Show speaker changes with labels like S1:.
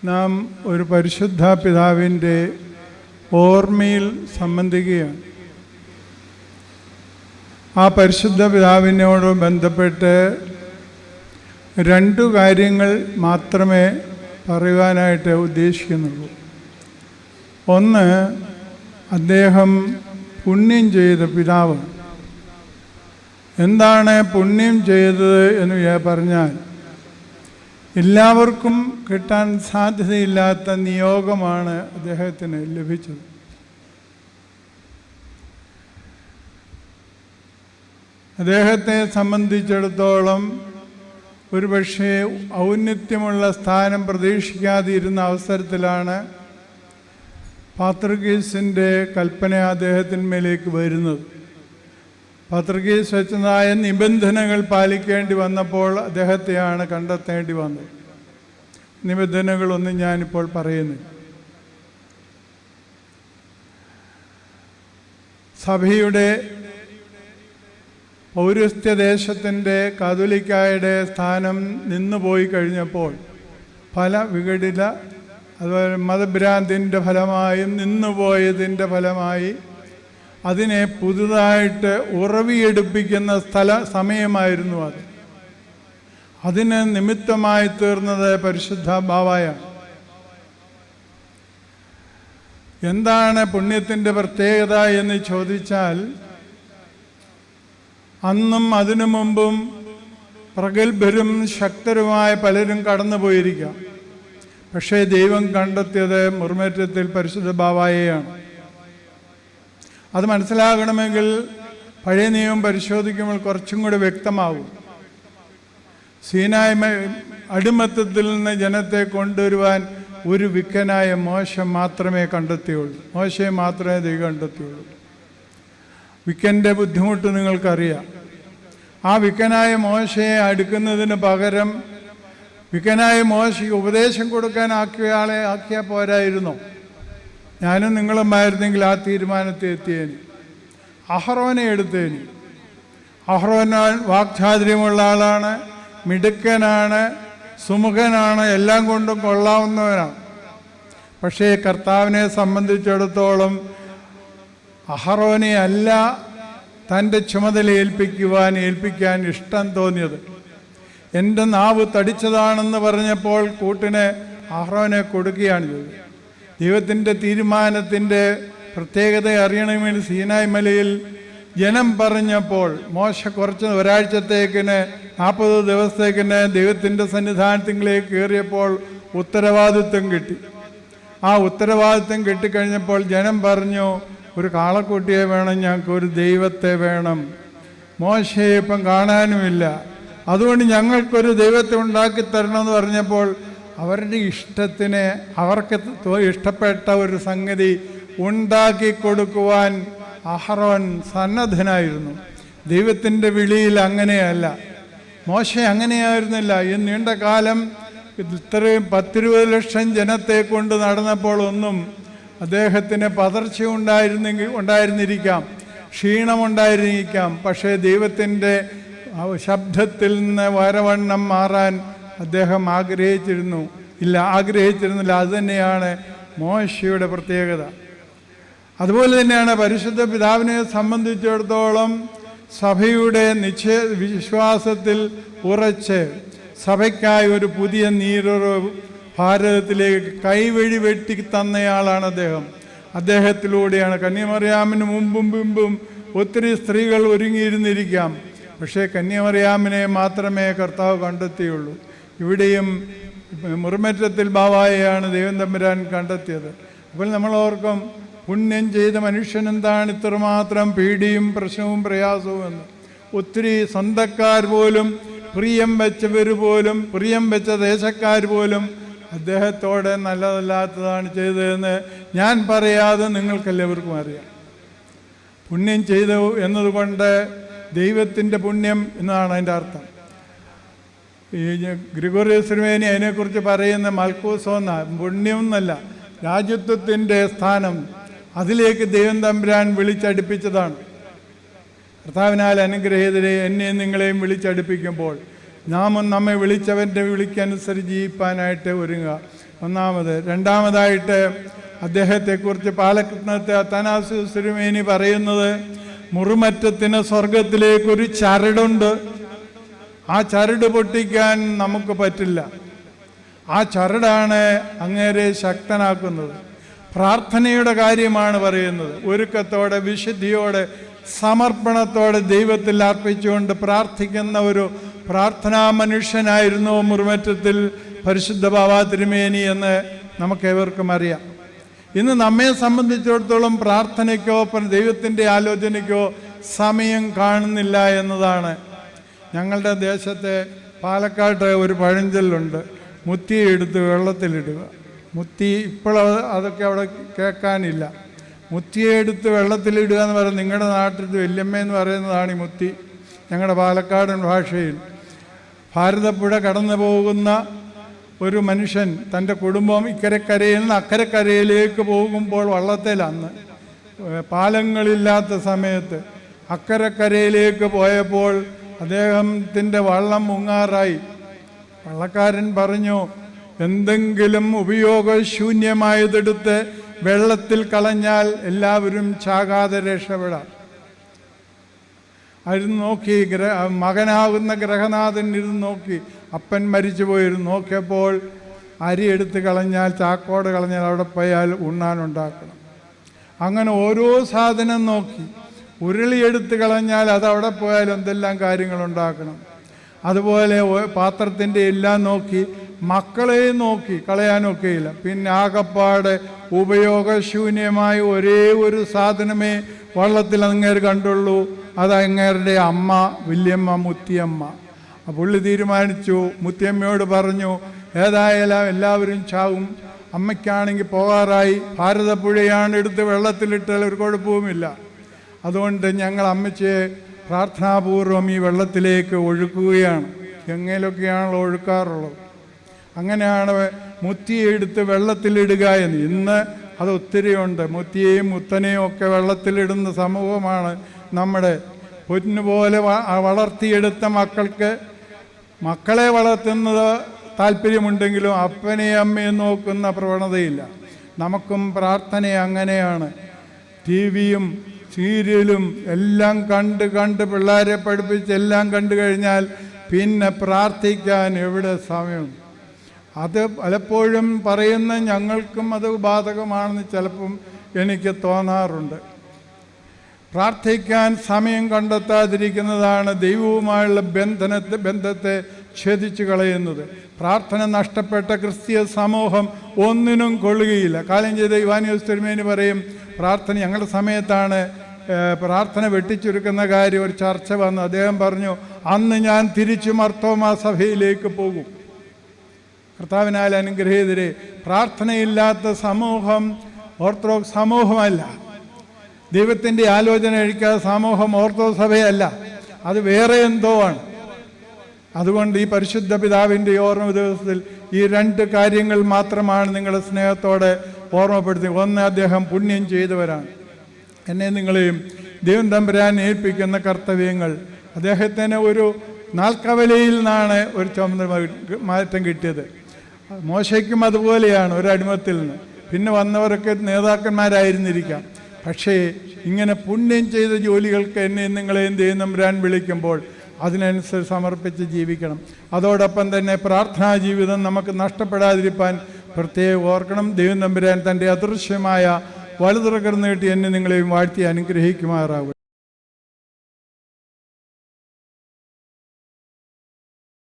S1: നാം ഒരു പരിശുദ്ധ പിതാവിൻ്റെ ഓർമ്മയിൽ സംബന്ധിക്കുകയാണ്. ആ പരിശുദ്ധ പിതാവിനോട് ബന്ധപ്പെട്ട് രണ്ടു കാര്യങ്ങൾ മാത്രമേ പറയുവാനായിട്ട് ഉദ്ദേശിക്കുന്നുള്ളൂ. ഒന്ന്, അദ്ദേഹം പുണ്യം ചെയ്ത പിതാവ്. എന്താണ് പുണ്യം ചെയ്തത് എന്ന് പറഞ്ഞാൽ, എല്ലാവർക്കും കിട്ടാൻ സാധ്യതയില്ലാത്ത നിയോഗമാണ് അദ്ദേഹത്തിന് ലഭിച്ചത്. അദ്ദേഹത്തെ സംബന്ധിച്ചിടത്തോളം ഒരുപക്ഷെ ഔന്നത്യമുള്ള സ്ഥാനം പ്രതീക്ഷിക്കാതിരുന്ന അവസരത്തിലാണ് പാത്രികീസിൻ്റെ കൽപ്പന അദ്ദേഹത്തിന്മേലേക്ക് വരുന്നത്. പാത്രികീസ് വെച്ചതായ നിബന്ധനകൾ പാലിക്കേണ്ടി വന്നപ്പോൾ അദ്ദേഹത്തെയാണ് കണ്ടെത്തേണ്ടി വന്നത്. നിബന്ധനകളൊന്നും ഞാനിപ്പോൾ പറയുന്നില്ല. സഭയുടെ പൗരസ്ത്യദേശത്തിൻ്റെ കാതോലിക്കായുടെ സ്ഥാനം നിന്നുപോയി കഴിഞ്ഞപ്പോൾ പല വിഘടിത അതുപോലെ മതഭ്രാന്തിൻ്റെ ഫലമായും നിന്നുപോയതിൻ്റെ ഫലമായി അതിനെ പുതുതായിട്ട് ഉറവിയെടുപ്പിക്കുന്ന സമയമായിരുന്നു അത്. അതിന് നിമിത്തമായി തീർന്നത് പരിശുദ്ധ ബാവയാണ്. എന്താണ് പുണ്യത്തിൻ്റെ പ്രത്യേകത എന്ന് ചോദിച്ചാൽ, അന്നും അതിനു മുമ്പും പ്രഗത്ഭരും ശക്തരുമായ പലരും കടന്നുപോയിരിക്കാം. പക്ഷേ ദൈവം കണ്ടെത്തിയത് മുറുമേറ്റത്തിൽ പരിശുദ്ധ ബാവയെയാണ്. അത് മനസ്സിലാകണമെങ്കിൽ പഴയ നിയമം പരിശോധിക്കുമ്പോൾ കുറച്ചും കൂടി വ്യക്തമാകും. സീനായ് അടിമത്തത്തിൽ നിന്ന് ജനത്തെ കൊണ്ടുവരുവാൻ ഒരു വിക്കനായ മോശ മാത്രമേ കണ്ടെത്തിയുള്ളൂ. മോശയെ മാത്രമേ ദൈവം കണ്ടെത്തിയുള്ളൂ. വിക്കൻ്റെ ബുദ്ധിമുട്ട് നിങ്ങൾക്കറിയാം. ആ വിക്കനായ മോശയെ അടുക്കുന്നതിന് പകരം വിക്കനായ മോശയ്ക്ക് ഉപദേശം കൊടുക്കാൻ ആക്കിയാൽ പോരായിരുന്നോ? ഞാനും നിങ്ങളുമായിരുന്നെങ്കിൽ ആ തീരുമാനത്തെ എത്തിയേന്. അഹ്റോനെ എടുത്തേന്. അഹ്റോൻ വാക്ചാതുര്യമുള്ള ആളാണ്, മിടുക്കനാണ്, സുമുഖനാണ്, എല്ലാം കൊണ്ടും കൊള്ളാവുന്നവനാണ്. പക്ഷേ കർത്താവിനെ സംബന്ധിച്ചിടത്തോളം അഹ്റോനെ അല്ല തൻ്റെ ചുമതല ഏൽപ്പിക്കാൻ ഇഷ്ടം തോന്നിയത്. എൻ്റെ നാവ് തടിച്ചതാണെന്ന് പറഞ്ഞപ്പോൾ കൂട്ടിന് അഹ്റോനെ കൊടുക്കുകയാണ് ചെയ്തത്. ദൈവത്തിൻ്റെ തീരുമാനത്തിൻ്റെ പ്രത്യേകത അറിയണമെങ്കിൽ സീനായ് മലയിൽ ജനം പറഞ്ഞപ്പോൾ മോശ കുറച്ച് ഒരാഴ്ചത്തേക്കിന് 40 ദിവസത്തേക്കിന് ദൈവത്തിൻ്റെ സന്നിധാനത്തിലേക്ക് കയറിയപ്പോൾ ഉത്തരവാദിത്വം കിട്ടി. ആ ഉത്തരവാദിത്വം കിട്ടിക്കഴിഞ്ഞപ്പോൾ ജനം പറഞ്ഞു, ഒരു കാളക്കുട്ടിയെ വേണം, ഞങ്ങൾക്ക് ഒരു ദൈവത്തെ വേണം. മോശയെ ഇപ്പം കാണാനുമില്ല, അതുകൊണ്ട് ഞങ്ങൾക്കൊരു ദൈവത്തെ ഉണ്ടാക്കി തരണമെന്ന് പറഞ്ഞപ്പോൾ അവരുടെ ഇഷ്ടത്തിന് അവർക്ക് ഇഷ്ടപ്പെട്ട ഒരു സംഗതി ഉണ്ടാക്കി കൊടുക്കുവാൻ അഹ്റോൻ സന്നദ്ധനായിരുന്നു. ദൈവത്തിൻ്റെ വിളിയിൽ അങ്ങനെയല്ല. മോശ അങ്ങനെയായിരുന്നില്ല. ഈ നീണ്ട കാലം ഇത്രയും 10-20 ലക്ഷം ജനത്തെ കൊണ്ട് നടന്നപ്പോൾ ഒന്നും അദ്ദേഹത്തിന് പതർച്ച ഉണ്ടായിരുന്നിരിക്കാം, ക്ഷീണമുണ്ടായിരിക്കാം. പക്ഷേ ദൈവത്തിൻ്റെ ശബ്ദത്തിൽ നിന്ന് വരവണ്ണം മാറാൻ അദ്ദേഹം ആഗ്രഹിച്ചിരുന്നില്ല. അതുതന്നെയാണ് മോശയുടെ പ്രത്യേകത. അതുപോലെ തന്നെയാണ് പരിശുദ്ധ പിതാവിനെ സംബന്ധിച്ചിടത്തോളം സഭയുടെ വിശ്വാസത്തിൽ ഉറച്ച് സഭയ്ക്കായി ഒരു പുതിയ നീരുറവ് ഭാരതത്തിലേക്ക് കൈവഴി വെട്ടി തന്നയാളാണ് അദ്ദേഹം. അദ്ദേഹത്തിലൂടെയാണ് കന്യാമറിയാമിന് മുമ്പും ഒത്തിരി സ്ത്രീകൾ ഒരുങ്ങിയിരുന്നിരിക്കാം. പക്ഷേ കന്യാമറിയാമിനെ മാത്രമേ കർത്താവ് കണ്ടെത്തിയുള്ളൂ. ഇവിടെയും മുറുമേറ്റത്തിൽ ബാവയെയാണ് ദൈവം തമ്പുരാൻ കണ്ടെത്തിയത്. അപ്പോൾ നമ്മൾ ഓർക്കും, പുണ്യം ചെയ്ത മനുഷ്യൻ എന്താണ് ഇത്രമാത്രം പീഡിയും പ്രശ്നവും പ്രയാസവും എന്ന്. ഒത്തിരി സ്വന്തക്കാർ പോലും, പ്രിയം വെച്ച ദേശക്കാർ പോലും അദ്ദേഹത്തോടെ നല്ലതല്ലാത്തതാണ് ചെയ്തതെന്ന് ഞാൻ പറയാതെ നിങ്ങൾക്കെല്ലാവർക്കും അറിയാം. പുണ്യം ചെയ്തു എന്നതുകൊണ്ട് ദൈവത്തിൻ്റെ പുണ്യം എന്നതാണ് അതിൻ്റെ അർത്ഥം. ഈ ഗ്രിഗോറിയോസ് തിരുമേനി അതിനെക്കുറിച്ച് പറയുന്ന മൽക്കൂസോന്ന പുണ്യം എന്നല്ല, രാജ്യത്വത്തിൻ്റെ സ്ഥാനം, അതിലേക്ക് ദൈവം തമ്പുരാൻ വിളിച്ചടുപ്പിച്ചതാണ്. കർത്താവിനാൽ അനുഗ്രഹീതരെ എന്നെയും നിങ്ങളെയും വിളിച്ചടുപ്പിക്കുമ്പോൾ നാം നമ്മെ വിളിച്ചവൻ്റെ വിളിക്കനുസരിച്ച് ജീവിപ്പാനായിട്ട് ഒരുങ്ങുക. ഒന്നാമത്. രണ്ടാമതായിട്ട് അദ്ദേഹത്തെക്കുറിച്ച് പാലക്കൃഷ്ണത്തെ അത്താനാസിയോസ് തിരുമേനി പറയുന്നത്, മുറിമറ്റത്തിന് സ്വർഗത്തിലേക്കൊരു ചരടുണ്ട്, ആ ചരട് പൊട്ടിക്കാൻ നമുക്ക് പറ്റില്ല. ആ ചരടാണ് അങ്ങേരെ ശക്തനാക്കുന്നത്. പ്രാർത്ഥനയുടെ കാര്യമാണ് പറയുന്നത്. ഒരുക്കത്തോടെ, വിശുദ്ധിയോടെ, സമർപ്പണത്തോടെ ദൈവത്തിൽ അർപ്പിച്ചുകൊണ്ട് പ്രാർത്ഥിക്കുന്ന ഒരു പ്രാർത്ഥനാ മനുഷ്യനായിരുന്നു മുറിമറ്റത്തിൽ പരിശുദ്ധ ബാവാ തിരുമേനി എന്ന് നമുക്കേവർക്കും അറിയാം. ഇന്ന് നമ്മെ സംബന്ധിച്ചിടത്തോളം പ്രാർത്ഥനയ്ക്കോ ദൈവത്തിൻ്റെ ആലോചനയ്ക്കോ സമയം കാണുന്നില്ല എന്നതാണ്. ഞങ്ങളുടെ ദേശത്തെ പാലക്കാട്ട് ഒരു പഴഞ്ചൊല്ലുണ്ട്, മുത്തിയെ എടുത്ത് വെള്ളത്തിലിടുക. മുത്തി ഇപ്പോൾ അതൊക്കെ അവിടെ കേൾക്കാനില്ല. മുത്തിയെ എടുത്ത് വെള്ളത്തിലിടുക എന്ന് പറയുന്നത് നിങ്ങളുടെ നാട്ടിൽ വല്യമ്മ എന്ന് പറയുന്നതാണ് ഈ മുത്തി. ഞങ്ങളുടെ പാലക്കാടൻ ഭാഷയിൽ ഭാരതപ്പുഴ കടന്നു പോകുന്ന ഒരു മനുഷ്യൻ തൻ്റെ കുടുംബം ഇക്കരക്കരയിൽ നിന്ന് അക്കരക്കരയിലേക്ക് പോകുമ്പോൾ വള്ളത്തിലന്ന് പാലങ്ങളില്ലാത്ത സമയത്ത് അക്കരക്കരയിലേക്ക് പോയപ്പോൾ അദ്ദേഹത്തിൻ്റെ വള്ളം മുങ്ങാറായി. വള്ളക്കാരൻ പറഞ്ഞു, എന്തെങ്കിലും ഉപയോഗശൂന്യമായതെടുത്ത് വെള്ളത്തിൽ കളഞ്ഞാൽ എല്ലാവരും ചാകാതെ രക്ഷപ്പെടാം. അതിന് നോക്കി മകനാകുന്ന ഗ്രഹനാഥൻ ഇരുന്ന് നോക്കി. അപ്പൻ മരിച്ചു പോയിരുന്നു. നോക്കിയപ്പോൾ അരി എടുത്ത് കളഞ്ഞാൽ, ചാക്കോട് കളഞ്ഞാൽ അവിടെ പോയാൽ ഉണ്ണാനുണ്ടാക്കണം. അങ്ങനെ ഓരോ സാധനം നോക്കി. ഉരുളിയെടുത്ത് കളഞ്ഞാൽ അതവിടെ പോയാൽ എന്തെല്ലാം കാര്യങ്ങളുണ്ടാക്കണം. അതുപോലെ പാത്രത്തിൻ്റെ എല്ലാം നോക്കി, മക്കളെയും നോക്കി, കളയാനൊക്കെയില്ല. പിന്നെ ആകപ്പാടെ ഉപയോഗശൂന്യമായ ഒരേ ഒരു സാധനമേ വള്ളത്തിൽ അങ്ങേര് കണ്ടുള്ളൂ. അത് അങ്ങേരുടെ അമ്മ, വല്യമ്മ, മുത്തിയമ്മ. പുള്ളി തീരുമാനിച്ചു, മുത്തിയമ്മയോട് പറഞ്ഞു, ഏതായാലും എല്ലാവരും ചാവും, അമ്മയ്ക്കാണെങ്കിൽ പോകാറായി, ഭാരതപ്പുഴയാണ് എടുത്ത് വെള്ളത്തിലിട്ടാൽ ഒരു കുഴപ്പവുമില്ല, അതുകൊണ്ട് ഞങ്ങൾ അമ്മച്ചിയെ പ്രാർത്ഥനാപൂർവം ഈ വെള്ളത്തിലേക്ക് ഒഴുക്കുകയാണ്. ഗംഗയിലൊക്കെയാണല്ലോ ഒഴുക്കാറുള്ളത്. അങ്ങനെയാണ് മുത്തിയെ എടുത്ത് വെള്ളത്തിലിടുക എന്ന്. ഇന്ന് അത് ഒത്തിരിയുണ്ട്. മുത്തിയെയും മുത്തനെയും ഒക്കെ വെള്ളത്തിലിടുന്ന സമൂഹമാണ് നമ്മുടെ. പൊന്നുപോലെ വളർത്തിയെടുത്ത മക്കൾക്ക് മക്കളെ വളർത്തുന്നത് താല്പര്യമുണ്ടെങ്കിലും അപ്പനെയും അമ്മയും നോക്കുന്ന പ്രവണതയില്ല. നമുക്കും പ്രാർത്ഥന അങ്ങനെയാണ്. ടി വിയും സീരിയലും എല്ലാം കണ്ട് പിള്ളേരെ പഠിപ്പിച്ച് എല്ലാം കണ്ടു കഴിഞ്ഞാൽ പിന്നെ പ്രാർത്ഥിക്കാൻ എവിടെ സമയം? അത് പലപ്പോഴും പറയുന്ന ഞങ്ങൾക്കും അത് ബാധകമാണെന്ന് ചിലപ്പം എനിക്ക് തോന്നാറുണ്ട്. പ്രാർത്ഥിക്കാൻ സമയം കണ്ടെത്താതിരിക്കുന്നതാണ് ദൈവവുമായുള്ള ബന്ധത്തെ ഛേദിച്ചു കളയുന്നത്. പ്രാർത്ഥന നഷ്ടപ്പെട്ട ക്രിസ്തീയ സമൂഹം ഒന്നിനും കൊള്ളുകയില്ല. കാലം ചെയ്ത ഇവാനിയോസ് തിരുമേനി പറയും, പ്രാർത്ഥന ഞങ്ങളുടെ സമയത്താണ് പ്രാർത്ഥന വെട്ടിച്ചുരുക്കുന്ന കാര്യം ഒരു ചർച്ച വന്നു. അദ്ദേഹം പറഞ്ഞു, അന്ന് ഞാൻ തിരിച്ചു മർത്തോമാ സഭയിലേക്ക് പോകും. കർത്താവിനാൽ അനുഗ്രഹീതരെ, പ്രാർത്ഥനയില്ലാത്ത സമൂഹം ഓർത്തഡോക്സ് സമൂഹമല്ല. ദൈവത്തിൻ്റെ ആലോചന കഴിക്കാത്ത സമൂഹം ഓർത്തഡോക്സ് സഭയല്ല, അത് വേറെ എന്തോ ആണ്. അതുകൊണ്ട് ഈ പരിശുദ്ധ പിതാവിൻ്റെ ഓർമ്മ ദിവസത്തിൽ ഈ രണ്ട് കാര്യങ്ങൾ മാത്രമാണ് നിങ്ങളുടെ സ്നേഹത്തോടെ ഓർമ്മപ്പെടുത്തി. ഒന്ന്, അദ്ദേഹം പുണ്യം ചെയ്തവരാണ്. എന്നെ നിങ്ങളെയും ദൈവം തമ്പുരാൻ ഏൽപ്പിക്കുന്ന കർത്തവ്യങ്ങൾ. അദ്ദേഹത്തിന് ഒരു നാൽക്കവലയിൽ നിന്നാണ് ഒരു ചുമതല മാറ്റം കിട്ടിയത്. മോശയ്ക്കും അതുപോലെയാണ്, ഒരു അടിമത്തിൽ നിന്ന്. പിന്നെ വന്നവരൊക്കെ നേതാക്കന്മാരായിരുന്നിരിക്കാം. പക്ഷേ ഇങ്ങനെ പുണ്യം ചെയ്ത ജോലികൾക്ക് എന്നെ നിങ്ങളെയും ദൈവം തമ്പുരാൻ വിളിക്കുമ്പോൾ അതിനനുസരിച്ച് സമർപ്പിച്ച് ജീവിക്കണം. അതോടൊപ്പം തന്നെ പ്രാർത്ഥനാ ജീവിതം നമുക്ക് നഷ്ടപ്പെടാതിരിക്കാൻ പ്രത്യേകം ഓർക്കണം. ദൈവം തമ്പുരാൻ തൻ്റെ അദൃശ്യമായ വലുതുറക്കർ നീട്ടി എന്നെ നിങ്ങളെയും വാഴ്ത്തി അനുഗ്രഹിക്കുമാറാകട്ടെ.